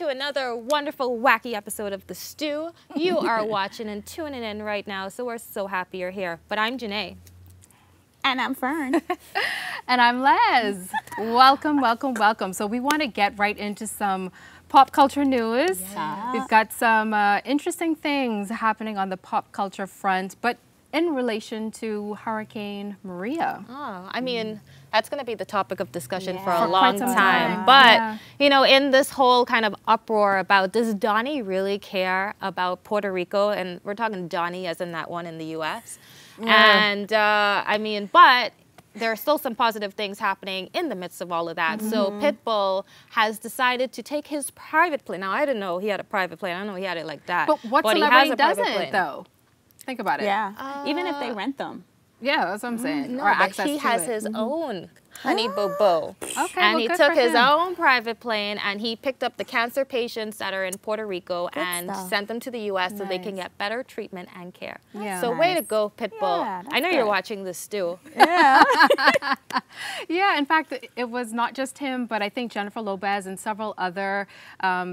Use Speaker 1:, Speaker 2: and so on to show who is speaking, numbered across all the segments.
Speaker 1: to another wonderful, wacky episode of The Stew. You are watching and tuning in right now, so we're so happy you're here. But I'm Janae.
Speaker 2: And I'm Fern.
Speaker 3: And I'm Les. Welcome, welcome, welcome. So we want to get right into some pop culture news.
Speaker 2: Yeah.
Speaker 3: We've got some interesting things happening on the pop culture front, but in relation to Hurricane Maria.
Speaker 1: Oh, I mean, that's going to be the topic of discussion for a
Speaker 3: For
Speaker 1: long
Speaker 3: quite some
Speaker 1: time.
Speaker 3: time.
Speaker 1: But,
Speaker 3: Yeah.
Speaker 1: you know, in this whole kind of uproar about, does Donnie really care about Puerto Rico? And we're talking Donnie as in that one in the U.S. And, I mean, but there are still some positive things happening in the midst of all of that. So Pitbull has decided to take his private plane. Now, I didn't know he had a private plane. I don't know he had it like that.
Speaker 3: But what
Speaker 1: he has
Speaker 3: celebrity
Speaker 1: a private
Speaker 3: doesn't,
Speaker 1: plane.
Speaker 3: though? Think about it.
Speaker 2: Yeah. Even if they rent them.
Speaker 3: Yeah, that's what I'm saying.
Speaker 1: No,
Speaker 3: or
Speaker 1: but
Speaker 3: access
Speaker 1: he
Speaker 3: to
Speaker 1: has
Speaker 3: it.
Speaker 1: his own honey boo boo.
Speaker 3: Okay,
Speaker 1: And
Speaker 3: well,
Speaker 1: he
Speaker 3: good
Speaker 1: took
Speaker 3: for
Speaker 1: his
Speaker 3: him.
Speaker 1: own private plane and he picked up the cancer patients that are in Puerto Rico and
Speaker 2: stuff.
Speaker 1: sent them to the U.S. so they can
Speaker 2: Nice.
Speaker 1: get better treatment and care.
Speaker 3: Yeah.
Speaker 1: So way to
Speaker 2: Nice.
Speaker 1: go, Pitbull.
Speaker 2: Yeah,
Speaker 1: I know
Speaker 2: that's
Speaker 1: you're
Speaker 2: good.
Speaker 1: watching this too.
Speaker 2: Yeah.
Speaker 3: Yeah, in fact, it was not just him, but I think Jennifer Lopez and several other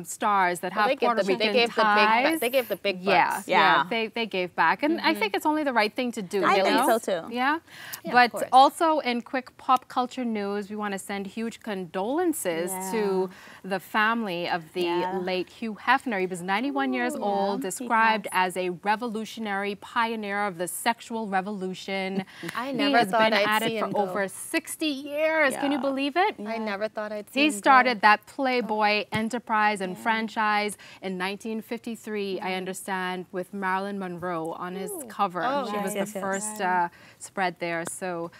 Speaker 3: stars that have Puerto Rican ties.
Speaker 1: They gave the big
Speaker 3: Yeah,
Speaker 1: bucks.
Speaker 3: yeah,
Speaker 2: Yeah.
Speaker 3: they gave back, and I think it's only the right thing to do.
Speaker 2: I
Speaker 3: you
Speaker 2: think
Speaker 3: know?
Speaker 2: so too.
Speaker 3: Yeah,
Speaker 1: Yeah, of
Speaker 3: but
Speaker 1: course.
Speaker 3: also in quick pop culture news, we want to send huge condolences to the family of the late Hugh Hefner. He was 91 years old, described as a revolutionary pioneer of the sexual revolution.
Speaker 1: I
Speaker 3: He
Speaker 1: never
Speaker 3: has
Speaker 1: thought
Speaker 3: been
Speaker 1: I'd
Speaker 3: at
Speaker 1: see
Speaker 3: it for
Speaker 1: him go.
Speaker 3: over 60 years. Can you
Speaker 2: Yeah.
Speaker 3: believe it?
Speaker 1: I never thought I'd see
Speaker 3: He
Speaker 1: him
Speaker 3: started that Playboy enterprise and franchise in 1953, I understand, with Marilyn Monroe on his cover. She was
Speaker 2: yes,
Speaker 3: the
Speaker 2: yes,
Speaker 3: first spread there. So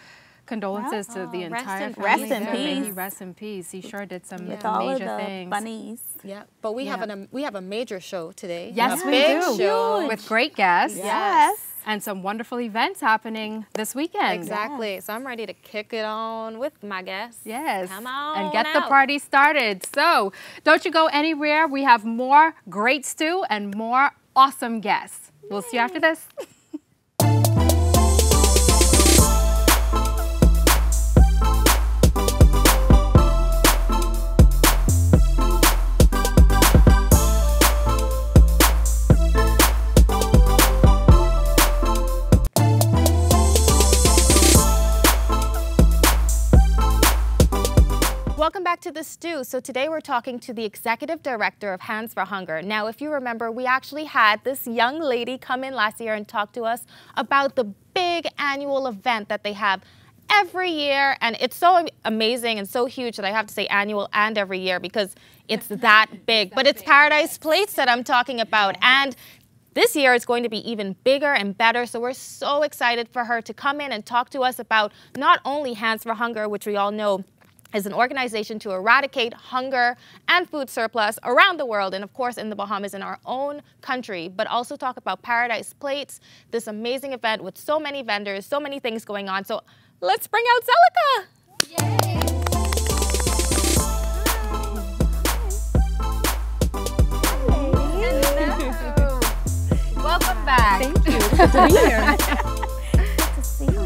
Speaker 3: condolences to the
Speaker 1: rest
Speaker 3: entire
Speaker 1: in
Speaker 3: family.
Speaker 2: Rest in
Speaker 3: there. May he
Speaker 2: peace.
Speaker 3: rest in peace. He sure did some
Speaker 2: With all of
Speaker 3: major
Speaker 2: the
Speaker 3: things.
Speaker 2: bunnies.
Speaker 1: Yeah, but we have a major show today.
Speaker 3: Yes,
Speaker 1: a
Speaker 3: we
Speaker 1: big
Speaker 3: do.
Speaker 1: show.
Speaker 3: With great guests.
Speaker 2: Yes.
Speaker 3: And some wonderful events happening this weekend.
Speaker 1: Exactly. So I'm ready to kick it on with my guests.
Speaker 3: Yes.
Speaker 1: Come on
Speaker 3: and get the
Speaker 1: out.
Speaker 3: party started. So don't you go anywhere. We have more great stew and more awesome guests. We'll see you after this.
Speaker 1: Welcome back to The Stew. So today we're talking to the executive director of Hands for Hunger. Now, if you remember, we actually had this young lady come in last year and talk to us about the big annual event that they have every year. And it's so amazing and so huge that I have to say annual and every year because it's that big. But it's Paradise Plates that I'm talking about. And this year is going to be even bigger and better, so we're so excited for her to come in and talk to us about not only Hands for Hunger, which we all know is an organization to eradicate hunger and food surplus around the world, and of course in the Bahamas, in our own country, but also talk about Paradise Plates, this amazing event with so many vendors, so many things going on. So let's bring out Zeleka.
Speaker 3: Welcome back.
Speaker 2: Thank you. It's good to be here. Good to see you.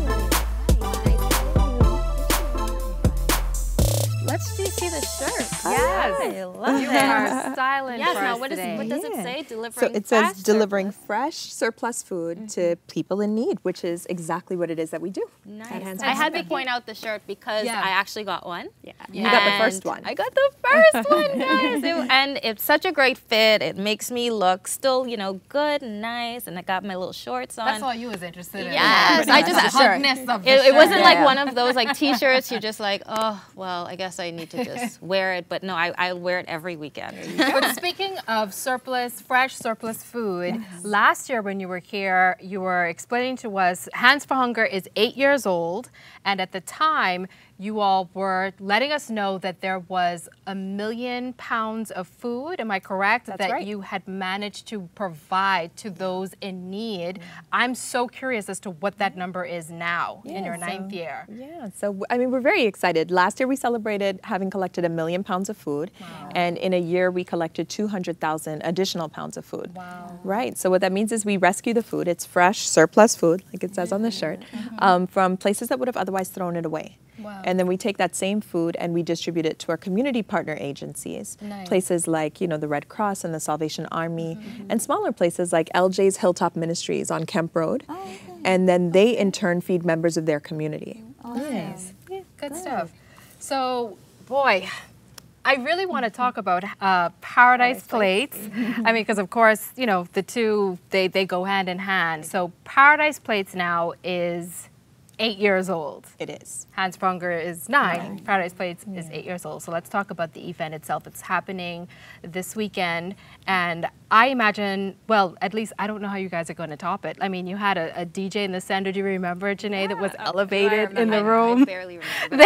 Speaker 1: Let's see the shirt.
Speaker 3: Yes.
Speaker 1: I love
Speaker 3: You
Speaker 1: it.
Speaker 3: are styling
Speaker 1: Yes,
Speaker 3: for
Speaker 1: now
Speaker 3: us
Speaker 1: what
Speaker 3: today.
Speaker 1: does it say? Delivering
Speaker 4: So it says
Speaker 1: fresh
Speaker 4: delivering
Speaker 1: surplus.
Speaker 4: fresh surplus food to people in need, which is exactly what it is that we do.
Speaker 1: Nice. I had to point out the shirt because
Speaker 3: Yeah.
Speaker 1: I actually got one.
Speaker 4: Yeah, you got the first
Speaker 1: And
Speaker 4: one.
Speaker 1: I got the first one, guys. And it's such a great fit. It makes me look still, you know, good and nice. And I got my little shorts on.
Speaker 3: That's all you was interested in.
Speaker 1: Yes, I just-
Speaker 3: the hugness of the
Speaker 1: It
Speaker 3: shirt.
Speaker 1: wasn't like
Speaker 4: Yeah.
Speaker 1: one of those like T-shirts. You're just like, oh, well, I guess I need to just wear it. But no, I wear it every weekend.
Speaker 3: But speaking of fresh surplus food, last year when you were here, you were explaining to us Hands for Hunger is 8 years old, and at the time, you all were letting us know that there was 1 million pounds of food, am I correct?
Speaker 4: That's
Speaker 3: that
Speaker 4: right.
Speaker 3: you had managed to provide to those in need. I'm so curious as to what that number is now in your ninth year.
Speaker 4: Yeah, so I mean, we're very excited. Last year we celebrated having collected 1 million pounds of food, and in a year we collected 200,000 additional pounds pounds of food.
Speaker 3: Wow.
Speaker 4: Right. So what that means is we rescue the food. It's fresh, surplus food, like it says on the shirt, from places that would have otherwise thrown it away.
Speaker 3: Wow.
Speaker 4: And then we take that same food and we distribute it to our community partner agencies.
Speaker 3: Nice.
Speaker 4: Places like, you know, the Red Cross and the Salvation Army, and smaller places like LJ's Hilltop Ministries on Kemp Road.
Speaker 2: Oh, okay.
Speaker 4: And then they in turn feed members of their community.
Speaker 3: Nice. Yeah, good stuff. So, boy, I really want to talk about Paradise Plates. I mean, because of course, you know, the two, they go hand in hand. So Paradise Plates now is 8 years old.
Speaker 4: It is.
Speaker 3: Hans for Hunger is 9. Paradise Plates is 8 years old. So let's talk about the event itself. It's happening this weekend. And I imagine, well, at least I don't know how you guys are going to top it. I mean, you had a DJ in the center. Do you remember, Janae, that was elevated in the room?
Speaker 1: I barely remember.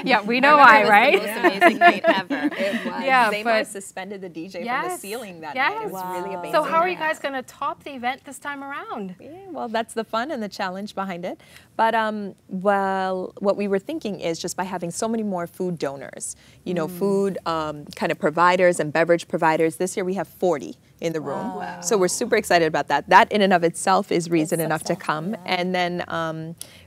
Speaker 3: Yeah, we know why, right?
Speaker 1: It was the most amazing night ever.
Speaker 4: It was.
Speaker 3: Yeah,
Speaker 4: Zamar
Speaker 3: but-
Speaker 4: suspended the DJ from the
Speaker 3: Yes.
Speaker 4: ceiling that
Speaker 3: Yes.
Speaker 4: night. It was really amazing.
Speaker 3: So how are you guys going to top the event this time around?
Speaker 4: Yeah, well, that's the fun and the challenge behind it. But well, what we were thinking is just by having so many more food donors, you know, food kind of providers and beverage providers. This year we have 40 in the room. So we're super excited about that. That in and of itself is reason enough to come. And then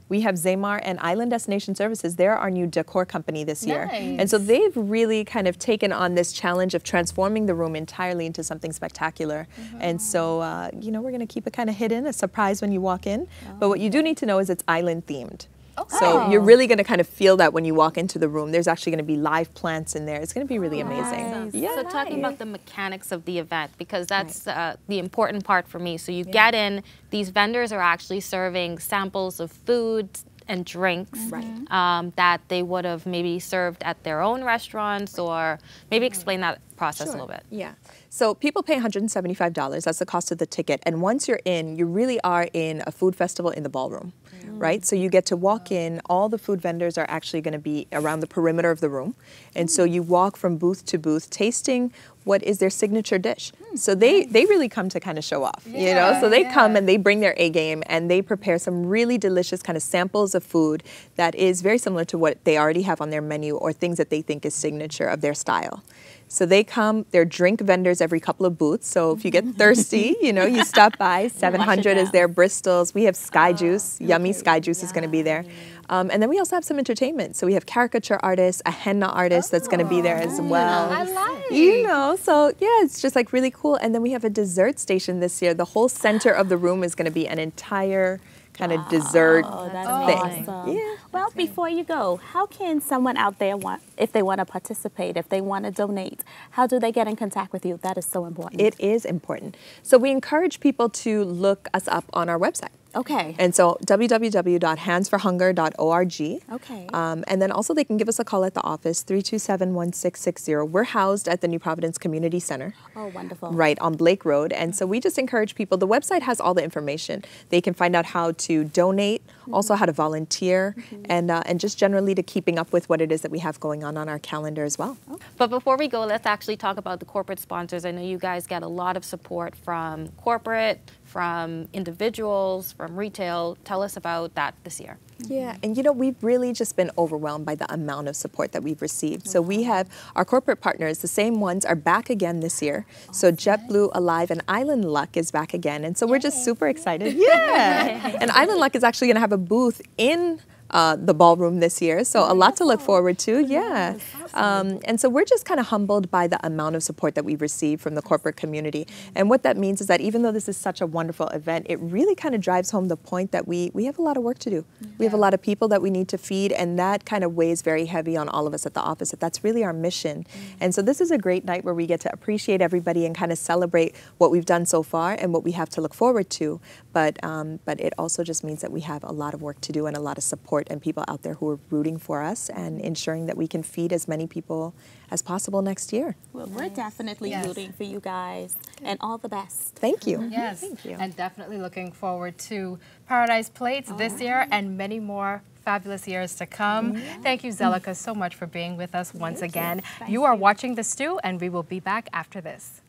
Speaker 4: we have Zamar and Island Destination Services. They're our new decor company this year. And so they've really kind of taken on this challenge of transforming the room entirely into something spectacular. And so, you know, we're going to keep it kind of hidden, a surprise when you walk in. But what you do need to know is it's island themed. So you're really going to kind of feel that when you walk into the room. There's actually going to be live plants in there. It's going to be really amazing.
Speaker 2: Nice.
Speaker 4: Yeah.
Speaker 1: So talking about the mechanics of the event, because that's the important part for me. So you get in, these vendors are actually serving samples of food and drinks that they would have maybe served at their own restaurants, or maybe explain that process a little bit.
Speaker 4: Yeah. So people pay $175. That's the cost of the ticket. And once you're in, you really are in a food festival in the ballroom, right? So you get to walk in. All the food vendors are actually going to be around the perimeter of the room. And so you walk from booth to booth, tasting what is their signature dish. So they really come to kind of show off, you know? So they come and they bring their A game and they prepare some really delicious kind of samples of food that is very similar to what they already have on their menu or things that they think is signature of their style. So they come, they're drink vendors every couple of booths. So if you get thirsty, you know, you stop by. 700 is their Bristol's. We have Sky Juice. Yummy Sky Juice is going to be there. And then we also have some entertainment. So we have caricature artists, a henna artist that's going to be there as well.
Speaker 3: I like.
Speaker 4: You know, so yeah, it's just like really cool. And then we have a dessert station this year. The whole center of the room is going to be an entire kind of dessert thing.
Speaker 2: Awesome.
Speaker 4: Yeah.
Speaker 2: Well, before you go, how can someone out there if they want to participate, if they want to donate, how do they get in contact with you? That is so important.
Speaker 4: It is important. So we encourage people to look us up on our website.
Speaker 2: Okay.
Speaker 4: And so www.handsforhunger.org.
Speaker 2: Okay.
Speaker 4: And then also they can give us a call at the office, 327-1660. We're housed at the New Providence Community Center.
Speaker 2: Oh, wonderful.
Speaker 4: Right on Blake Road. And so we just encourage people, the website has all the information. They can find out how to donate, also how to volunteer, and just generally to keeping up with what it is that we have going on our calendar as well.
Speaker 1: But before we go, let's actually talk about the corporate sponsors. I know you guys get a lot of support from corporate, from individuals, from retail. Tell us about that this year.
Speaker 4: Yeah, and you know, we've really just been overwhelmed by the amount of support that we've received. So we have our corporate partners, the same ones are back again this year. So JetBlue, Alive, and Island Luck is back again. And so we're just super excited. Yeah. And Island Luck is actually going to have a booth in the ballroom this year. So a lot to look forward to. Yeah. And so we're just kind of humbled by the amount of support that we've received from the corporate community. And what that means is that even though this is such a wonderful event, it really kind of drives home the point that we have a lot of work to do. We have a lot of people that we need to feed, and that kind of weighs very heavy on all of us at the office. That's really our mission. And so this is a great night where we get to appreciate everybody and kind of celebrate what we've done so far and what we have to look forward to. But it also just means that we have a lot of work to do and a lot of support and people out there who are rooting for us and ensuring that we can feed as many people as possible next year.
Speaker 2: Well, we're definitely rooting for you guys, and all the best.
Speaker 4: Thank you.
Speaker 3: Yes,
Speaker 4: Thank you.
Speaker 3: and definitely looking forward to Paradise Plates this year and many more fabulous years to come. Thank you, Zeleka, so much for being with us once again. You are watching The Stew, and we will be back after this.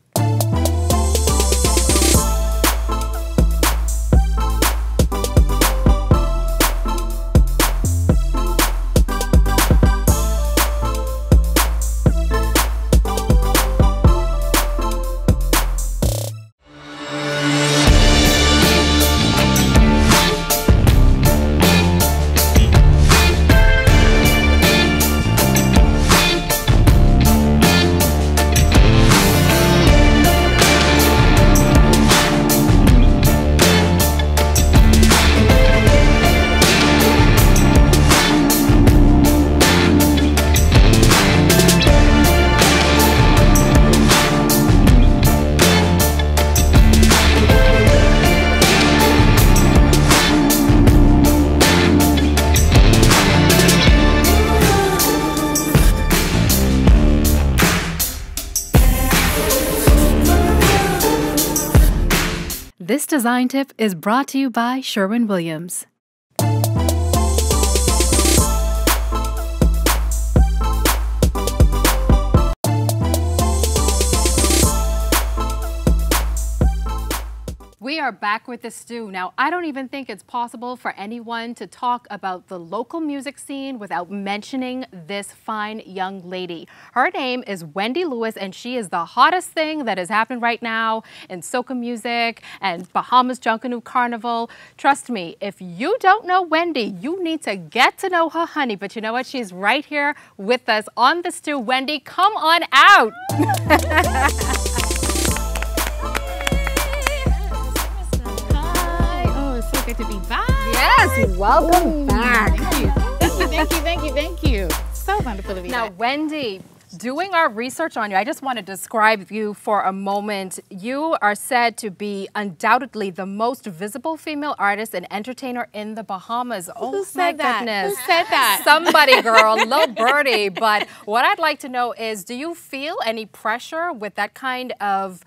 Speaker 3: design tip is brought to you by Sherwin-Williams. We are back with the stew. Now, I don't even think it's possible for anyone to talk about the local music scene without mentioning this fine young lady. Her name is Wendy Lewis, and she is the hottest thing that has happened right now in soca music and Bahamas Junkanoo Carnival. Trust me, if you don't know Wendy, you need to get to know her, honey. But you know what? She's right here with us on the stew. Wendy, come on out.
Speaker 5: Good to be back.
Speaker 3: Yes, welcome back.
Speaker 5: Thank you. So wonderful to be
Speaker 3: Now,
Speaker 5: back.
Speaker 3: Wendy, doing our research on you, I just want to describe you for a moment. You are said to be undoubtedly the most visible female artist and entertainer in the Bahamas. Oh, my goodness.
Speaker 5: Who said that?
Speaker 3: Somebody, girl, Lil Birdie. But what I'd like to know is, do you feel any pressure with that kind of,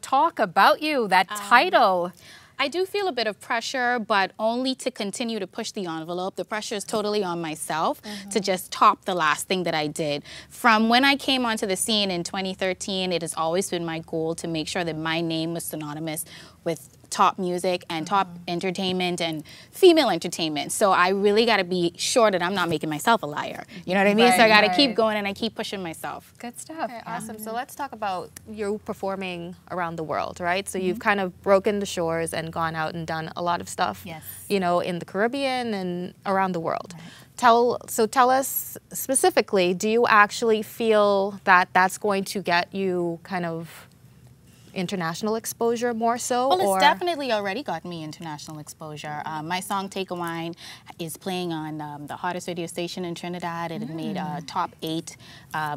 Speaker 3: talk about you, that title?
Speaker 5: I do feel a bit of pressure, but only to continue to push the envelope. The pressure is totally on myself to just top the last thing that I did. From when I came onto the scene in 2013, it has always been my goal to make sure that my name was synonymous with top music and top entertainment and female entertainment. So I really got to be sure that I'm not making myself a liar. You know what I mean? So I got to keep going and I keep pushing myself.
Speaker 3: Good stuff.
Speaker 1: Okay, awesome. So let's talk about you performing around the world, right? So you've kind of broken the shores and gone out and done a lot of stuff,
Speaker 3: Yes.
Speaker 1: in the Caribbean and around the world. Right. Tell us specifically, do you actually feel that that's going to get you kind of international exposure more so?
Speaker 5: Well,
Speaker 1: or?
Speaker 5: it's definitely already gotten me international exposure. My song Take a Wine is playing on the hottest radio station in Trinidad. It had made a top 8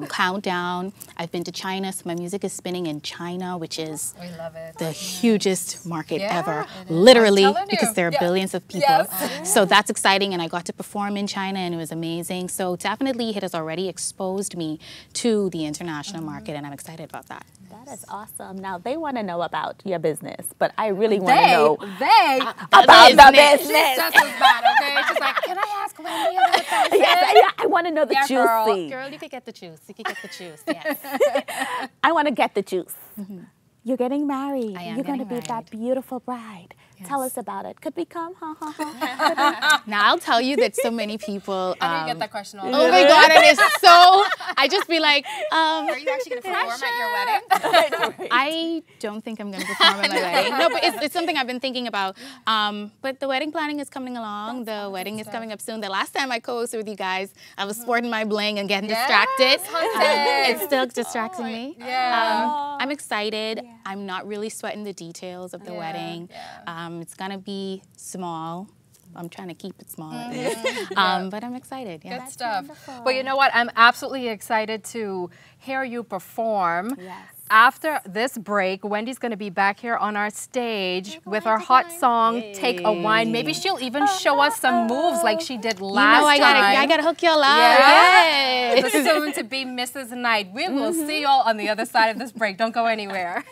Speaker 5: countdown. I've been to China, so my music is spinning in China, which is
Speaker 3: We love it.
Speaker 5: the hugest market
Speaker 3: Yeah,
Speaker 5: ever,
Speaker 3: it is.
Speaker 5: literally,
Speaker 3: I'm telling
Speaker 5: because
Speaker 3: you.
Speaker 5: there are
Speaker 3: Yeah.
Speaker 5: billions of people.
Speaker 3: Yes.
Speaker 5: So that's exciting, and I got to perform in China, and it was amazing. So definitely it has already exposed me to the international market, and I'm excited about that.
Speaker 2: That is awesome. Now, they want to know about your business, but I really want to know
Speaker 3: They
Speaker 2: about the
Speaker 5: business.
Speaker 2: business.
Speaker 3: just as bad, okay? She's like, can I ask Wendy about that?
Speaker 2: Yes, I want to know the
Speaker 3: Yeah, girl.
Speaker 2: juicy.
Speaker 5: Girl, you could get the juice. You could get the juice, yes.
Speaker 2: I want to get the juice. You're getting married.
Speaker 5: I am
Speaker 2: You're going to
Speaker 5: getting
Speaker 2: be that beautiful bride. Tell us about it. Could we come?
Speaker 5: Now, I'll tell you that so many people...
Speaker 3: I didn't get that question all the
Speaker 5: Oh my God, it is so... I just be like,
Speaker 3: Are you actually going to perform at your wedding?
Speaker 5: I don't think I'm going to perform at my wedding. No, but it's something I've been thinking about. But the wedding planning is coming along. The wedding is coming up soon. The last time I co-hosted with you guys, I was sporting my bling and getting distracted. It's still distracting me.
Speaker 3: Yeah.
Speaker 5: I'm excited. I'm not really sweating the details of the wedding. It's going to be small. I'm trying to keep it small at least. But I'm excited. Yeah.
Speaker 3: Good stuff. Well, you know what? I'm absolutely excited to hear you perform.
Speaker 2: Yes.
Speaker 3: After this break, Wendy's going to be back here on our stage with our hot song, Take a Wine. Maybe she'll even show us some moves like she did last
Speaker 5: I gotta hook y'all up.
Speaker 3: Yeah.
Speaker 5: Yes.
Speaker 3: The soon-to-be Mrs. Knight. We will see y'all on the other side of this break. Don't go anywhere.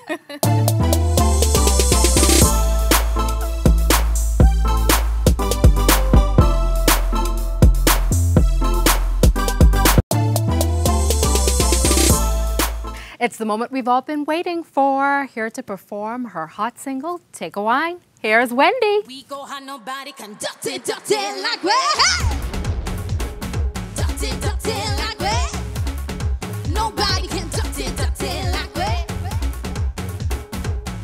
Speaker 3: It's the moment we've all been waiting for. Here to perform her hot single, Take a Wine. Here's Wendy.
Speaker 6: We go how nobody conduct it like we. Duct it like we. Nobody can duct it like we.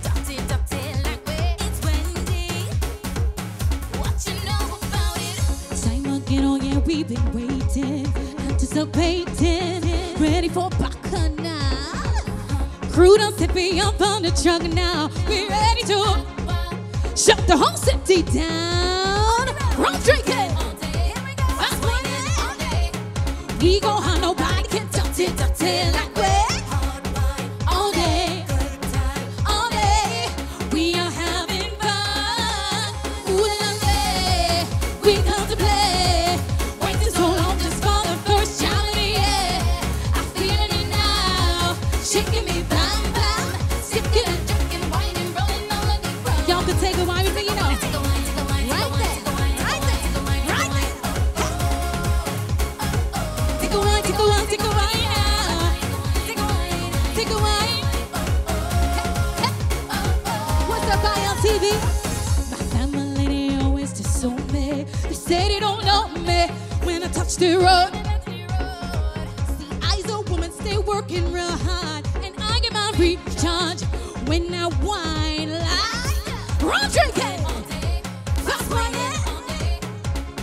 Speaker 6: Duct it like we. It's Wendy. What you know about it? Time again, oh yeah, we've been waiting, anticipating, ready for bacchanal. Crew done set me up on the truck now. We ready to shut the whole city down. Rum drinking. That's what it is. We gon' have nobody can duct it like we. All day, all day. We are having fun. Ooh, lovely. We come to play. Waiting so long just for the first time of the year. I feel it now, shaking me bam bam, sipping and drinking wine and rolling all of the ground. Y'all can take a day when I touch the road. See, I's a woman, stay working real hard, and I get my recharge when I whine like rum drinking. That's why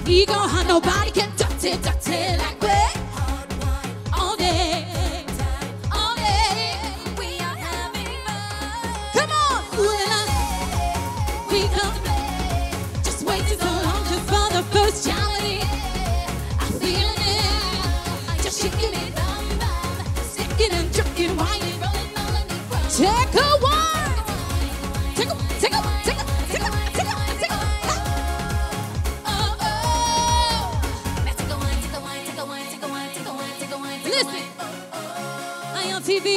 Speaker 6: we gon' have nobody can touch it like we. All day, all day, we are having fun. Come on, we come to play. Just waiting so long just for the first challenge. I'm feeling it, just shaking it, sticking and jerking, whining, rolling on the ground. Take a one, take a. Listen, I on TV.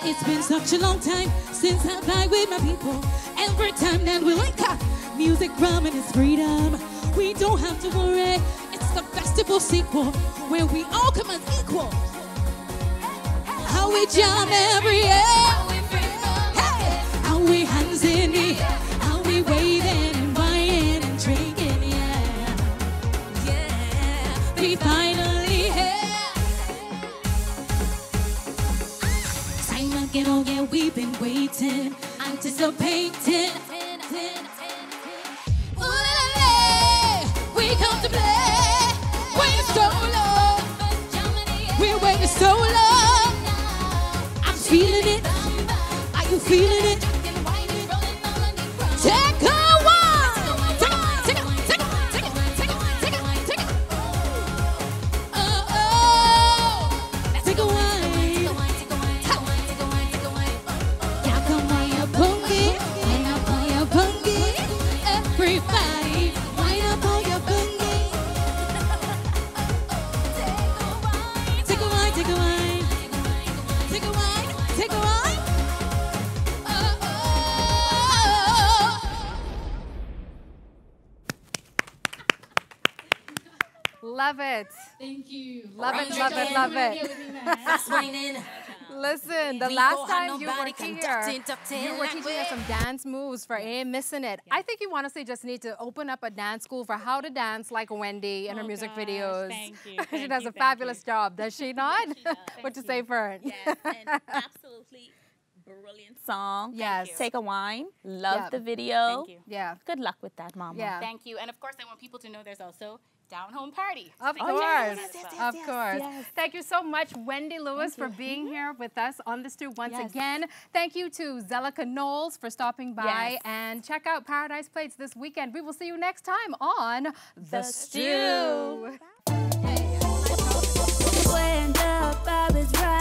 Speaker 6: It's been such a long time since I vibe with my people. Every time that we link up, music, rum, and it's freedom. We don't have to worry. It's the festival sequel where we all come as equal. How we jam every year. Hey, how we hands in the air. How we waving and buying and drinking. Yeah, yeah. We finally here. Time again, oh yeah, we've been waiting, anticipating. We come to play. Waiting so long. We're waiting so long. I'm feeling it. Are you feeling it? Take a one. Take it. Oh. Take a one. Yeah, come on, you punky. Wind up on your punky. Everybody, wind up on your punky. Take a wine. Take a wine. Take a wine. Take a wine.
Speaker 3: Love it.
Speaker 6: Thank you.
Speaker 3: Love it. Listen, the last time you were here, you were teaching us some dance moves for Ain't Missing It. I think you honestly just need to open up a dance school for how to dance like Wendy in her music videos.
Speaker 2: Thank you.
Speaker 3: She does a fabulous job, does she not? What to say, Fern?
Speaker 2: Yes, and absolutely brilliant song.
Speaker 3: Yes.
Speaker 2: Take a wine. Love
Speaker 3: Yep.
Speaker 2: the video.
Speaker 5: Thank you.
Speaker 3: Yeah.
Speaker 2: Good luck with that, Mama.
Speaker 3: Yeah.
Speaker 5: Thank you. And of course, I want people to know there's also Down Home Party.
Speaker 3: Of
Speaker 5: Thank
Speaker 3: course,
Speaker 5: you.
Speaker 3: of course. Thank you so much, Wendy Lewis, for being here with us on the Stew once again. Thank you to Zeleka Knowles for stopping by.
Speaker 2: Yes.
Speaker 3: And check out Paradise Plates this weekend. We will see you next time on The Stew.
Speaker 2: Stew.
Speaker 7: When the vibe is right.